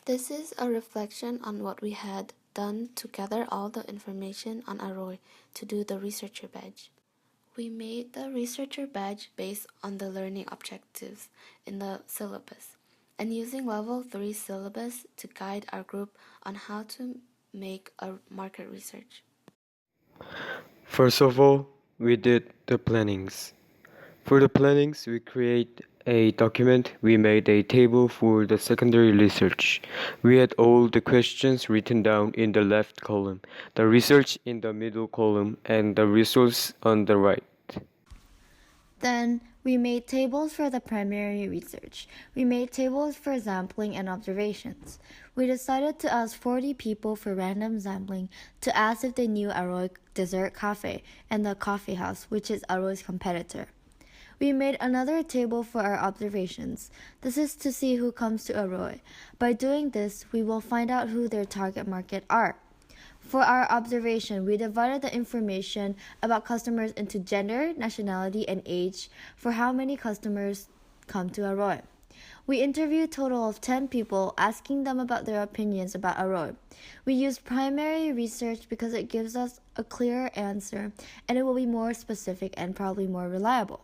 This is a reflection on what we had done to gather all the information on Aroi to do the researcher badge. We made the researcher badge based on the learning objectives in the syllabus and using level 3 syllabus to guide our group on how to make a market research. First of all, we did the plannings. For the plannings, we create a document. We made a table for the secondary research. We had all the questions written down in the left column, the research in the middle column, and the resource on the right. Then we made tables for the primary research. We made tables for sampling and observations. We decided to ask 40 people for random sampling to ask if they knew Aroi Dessert Cafe and the coffee house, which is Aroi's competitor. We made another table for our observations. This is to see who comes to Aroi. By doing this, we will find out who their target market are. For our observation, we divided the information about customers into gender, nationality, and age for how many customers come to Aroi. We interviewed a total of 10 people, asking them about their opinions about Aroi. We used primary research because it gives us a clearer answer, and it will be more specific and probably more reliable.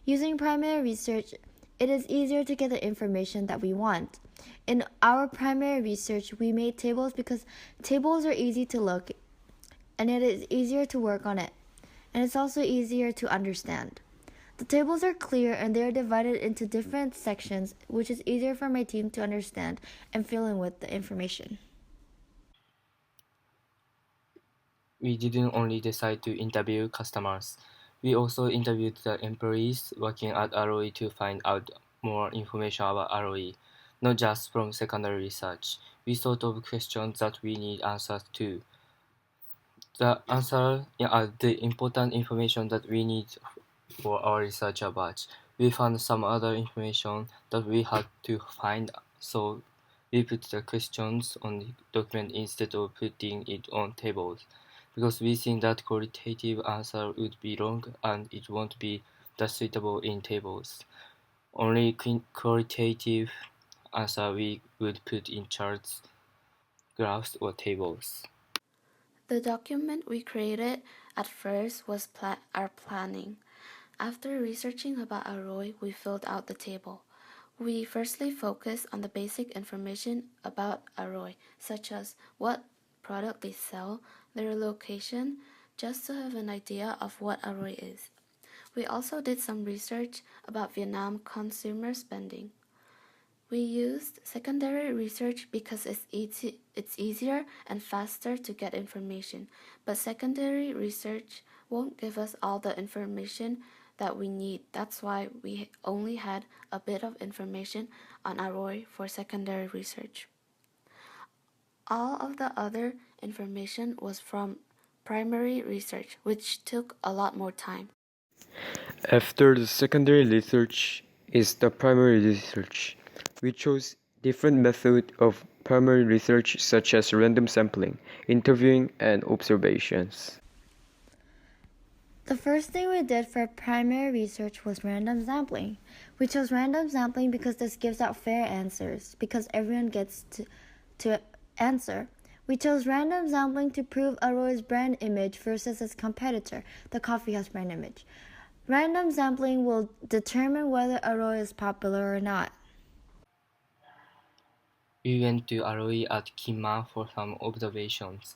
Using primary research, it is easier to get the information that we want. In our primary research, we made tables because tables are easy to look and it is easier to work on it. And it's also easier to understand. The tables are clear and they are divided into different sections, which is easier for my team to understand and fill in with the information. We didn't only decide to interview customers. We also interviewed the employees working at Aroi to find out more information about Aroi, not just from secondary research. We thought of questions that we need answers to. The important information that we need for our researcher batch. We found some other information that we had to find, so we put the questions on the document instead of putting it on tables, because we think that qualitative answer would be long and it won't be that suitable in tables. Only qualitative answer we would put in charts, graphs, or tables. The document we created at first was our planning. After researching about Aroi, we filled out the table. We firstly focused on the basic information about Aroi, such as what product they sell, their location, just to have an idea of what Aroi is. We also did some research about Vietnam consumer spending. We used secondary research because it's easier and faster to get information, but secondary research won't give us all the information that we need. That's why we only had a bit of information on Aroi for secondary research. All of the other information was from primary research, which took a lot more time. After the secondary research is the primary research. We chose different methods of primary research such as random sampling, interviewing, and observations. The first thing we did for primary research was random sampling. We chose random sampling because this gives out fair answers, because everyone gets to answer. We chose random sampling to prove Aroi's brand image versus its competitor, the coffee house brand image. Random sampling will determine whether Aroi is popular or not. We went to Aroi at Kima for some observations.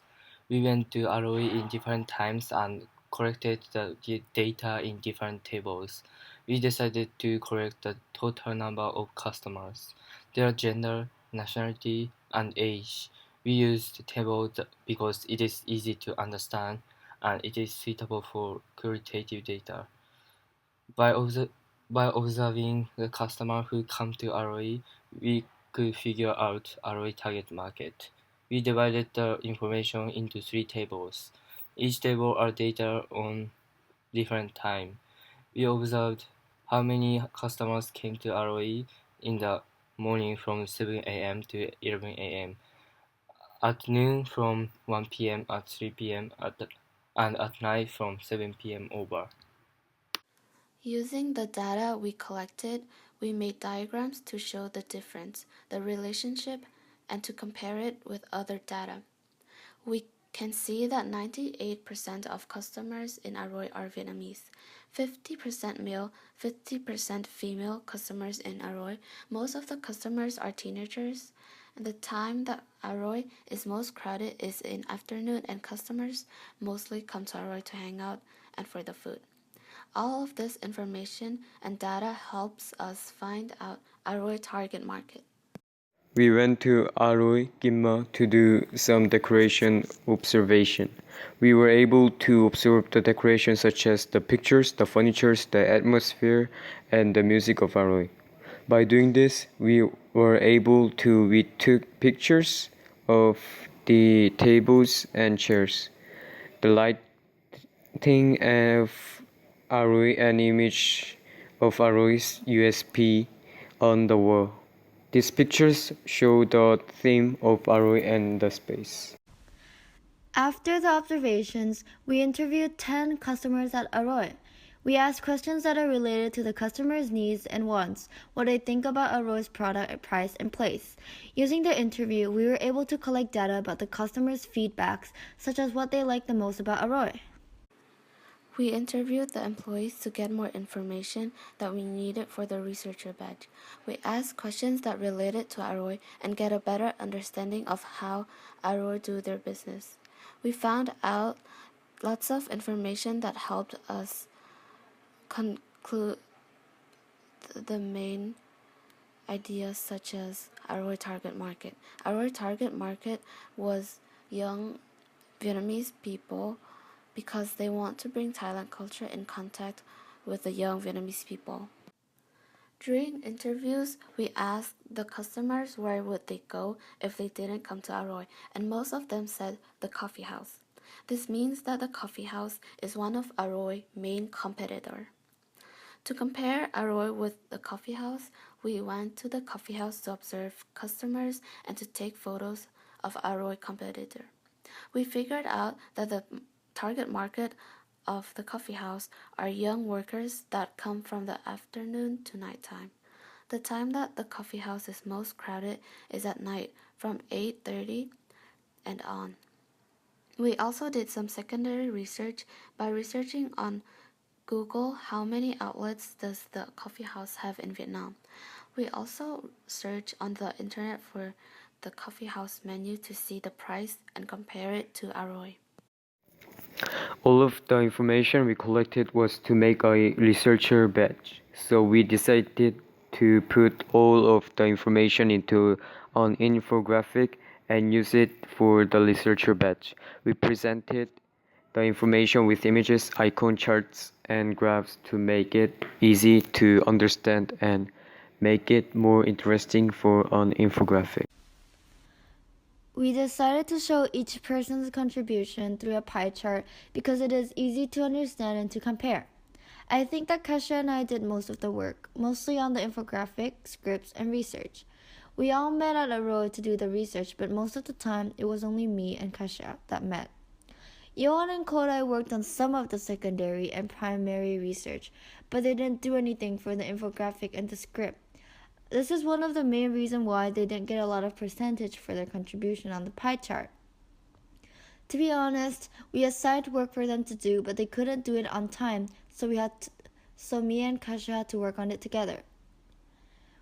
We went to Aroi in different times and collected the data in different tables. We decided to collect the total number of customers, their gender, nationality, and age. We used the table because it is easy to understand and it is suitable for qualitative data. By, by observing the customer who come to Aroi, we could figure out Aroi target market. We divided the information into three tables. Each table are data on different time. We observed how many customers came to Aroi in the morning from 7 a.m. to 11 a.m., at noon from 1 p.m. at 3 p.m. And at night from 7 p.m. over. Using the data we collected, we made diagrams to show the difference, the relationship and to compare it with other data. We can see that 98% of customers in Aroi are Vietnamese, 50% male, 50% female customers in Aroi. Most of the customers are teenagers. And the time that Aroi is most crowded is in afternoon, and customers mostly come to Aroi to hang out and for the food. All of this information and data helps us find out Aroi target market. We went to Aroi, Gimma to do some decoration observation. We were able to observe the decorations such as the pictures, the furnitures, the atmosphere, and the music of Aroi. By doing this, we took pictures of the tables and chairs, the lighting of Aroi, and image of Aroi's USP on the wall. These pictures show the theme of Aroi and the space. After the observations, we interviewed 10 customers at Aroi. We asked questions that are related to the customer's needs and wants, what they think about Aroi's product, price, and place. Using the interview, we were able to collect data about the customers' feedbacks, such as what they like the most about Aroi. We interviewed the employees to get more information that we needed for the researcher badge. We asked questions that related to Aroi and get a better understanding of how Aroi do their business. We found out lots of information that helped us conclude the main ideas such as Aroi target market. Aroi target market was young Vietnamese people because they want to bring Thailand culture in contact with the young Vietnamese people. During interviews, we asked the customers where would they go if they didn't come to Aroi, and most of them said the coffee house. This means that the coffee house is one of Aroi's main competitor. To compare Aroi with the coffee house, we went to the coffee house to observe customers and to take photos of Aroi competitor. We figured out that the target market of the coffee house are young workers that come from the afternoon to nighttime. The time that the coffee house is most crowded is at night from 8:30 and on. We also did some secondary research by researching on Google how many outlets does the coffee house have in Vietnam. We also searched on the internet for the coffee house menu to see the price and compare it to Aroi. All of the information we collected was to make a researcher badge, so we decided to put all of the information into an infographic and use it for the researcher badge. We presented the information with images, icon charts, and graphs to make it easy to understand and make it more interesting for an infographic. We decided to show each person's contribution through a pie chart because it is easy to understand and to compare. I think that Kasha and I did most of the work, mostly on the infographic, scripts, and research. We all met at Aroi to do the research, but most of the time it was only me and Kasha that met. Johan and Kodai worked on some of the secondary and primary research, but they didn't do anything for the infographic and the script. This is one of the main reasons why they didn't get a lot of percentage for their contribution on the pie chart. To be honest, we assigned work for them to do, but they couldn't do it on time, so me and Kasha had to work on it together.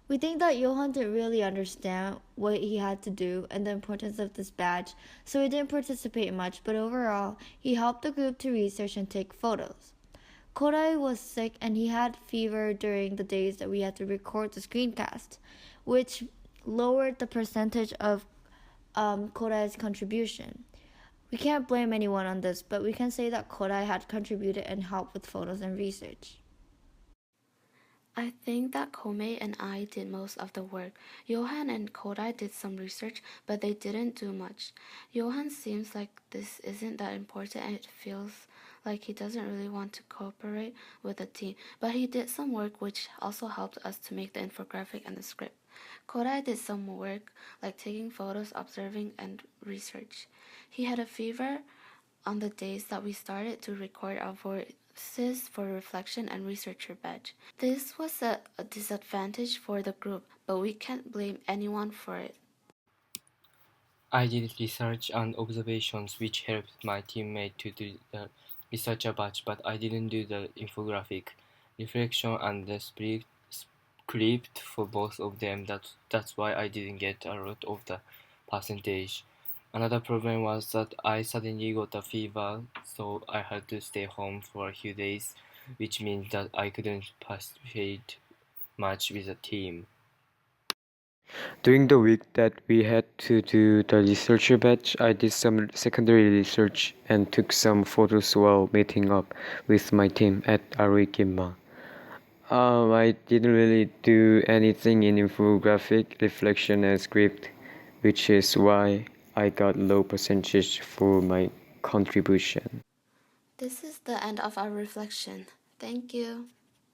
We think that Johan didn't really understand what he had to do and the importance of this badge, so he didn't participate much, but overall, he helped the group to research and take photos. Kodai was sick and he had fever during the days that we had to record the screencast, which lowered the percentage of Kodai's contribution. We can't blame anyone on this, but we can say that Kodai had contributed and helped with photos and research. I think that Kome and I did most of the work. Johan and Kodai did some research, but they didn't do much. Johan seems like this isn't that important and it feels like he doesn't really want to cooperate with the team, but he did some work which also helped us to make the infographic and the script. Kodai did some work like taking photos, observing, and research. He had a fever on the days that we started to record our voices for reflection and researcher badge. This was a disadvantage for the group, but we can't blame anyone for it. I did research and observations which helped my teammate to do the research batch, but I didn't do the infographic, reflection, and the script for both of them. That's why I didn't get a lot of the percentage. Another problem was that I suddenly got a fever, so I had to stay home for a few days, which means that I couldn't participate much with the team. During the week that we had to do the researcher batch, I did some secondary research and took some photos while meeting up with my team at Aroi. I didn't really do anything in infographic, reflection, and script, which is why I got low percentage for my contribution. This is the end of our reflection. Thank you.